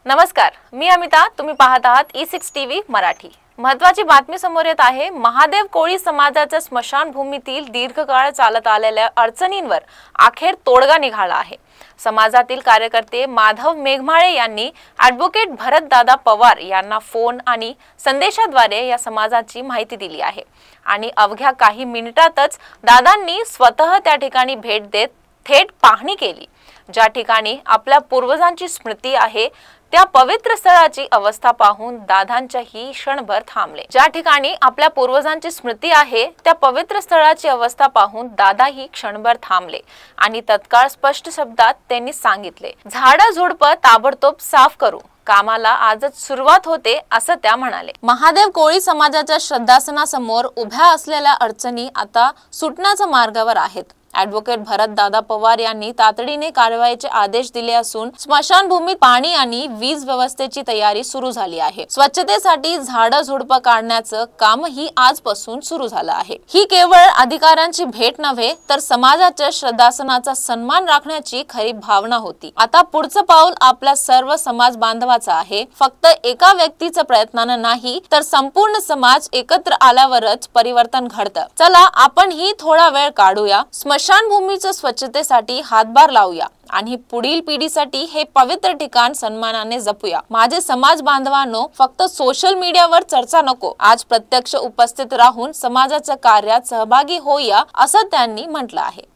नमस्कार, मी अमिता. तुम्ही पाहत आहात E6 टीव्ही मराठी. महत्त्वाची बातमी समोर येत आहे. महादेव कोळी समाजाच्या स्मशानभूमीतील दीर्घकाळ चालत आलेल्या अडचणींवर अखेर तोडगा निघाला आहे. समाजातील कार्यकर्ते माधव मेघमाळे यांनी ॲडव्होकेट भरतदादा पवार यांना फोन आणि संदेशाद्वारे या समाजाची माहिती दिली आहे आणि अवघ्या काही मिनिटातच दादांनी स्वतः त्या ठिकाणी भेट देत थेट पाहणी केली. ज्या ठिकाणी आपल्या पूर्वजांची स्मृती आहे त्या पवित्र स्थळाची अवस्था पाहून दादांच्याही क्षणभर थांबले. ज्या ठिकाणी आपल्या पूर्वजांची स्मृती आहे त्या पवित्र स्थळाची अवस्था पाहून दादाही क्षणभर थांबले आणि तत्काळ स्पष्ट शब्दात त्यांनी सांगितले, झाडं झुडपं ताबडतोब साफ करू, कामाला आजच सुरुवात होते असं त्या म्हणाले. महादेव कोळी समाजाच्या श्रद्धासनासमोर उभ्या असलेल्या अडचणी आता सुटण्याच्या मार्गावर आहेत. ॲडव्होकेट भरतदादा पवार यांनी तातडीने कारवाईचे आदेश दिले असून स्मशानभूमीत पाणी आणि वीज व्यवस्थेची तयारी सुरू झाली आहे. स्वच्छतेसाठी झाडं झुडपं काढण्याचं कामही आजपासून सुरू झालं आहे. ही केवळ अधिकाऱ्यांची भेट नव्हे तर समाजाच्या श्रद्धासनाचा सन्मान राखण्याची खरी भावना होती. आता पुढचं पाऊल आपल्या सर्व समाज बांधवाचं आहे. फक्त एका व्यक्तीच्या प्रयत्नानं नाही तर संपूर्ण समाज एकत्र आल्यावरच परिवर्तन घडतं. चला आपण ही थोडा वेळ काढूया, स्मशानभूमीच्या स्वच्छतेसाठी हातभार लावूया आणि पुढील पिढीसाठी हे पवित्र ठिकाण सन्मानाने जपूया. माझे समाज बांधवांनो, फक्त सोशल मीडियावर चर्चा नको, आज प्रत्यक्ष उपस्थित राहून समाजाच्या कार्यात सहभागी होऊया असं त्यांनी म्हटलं आहे.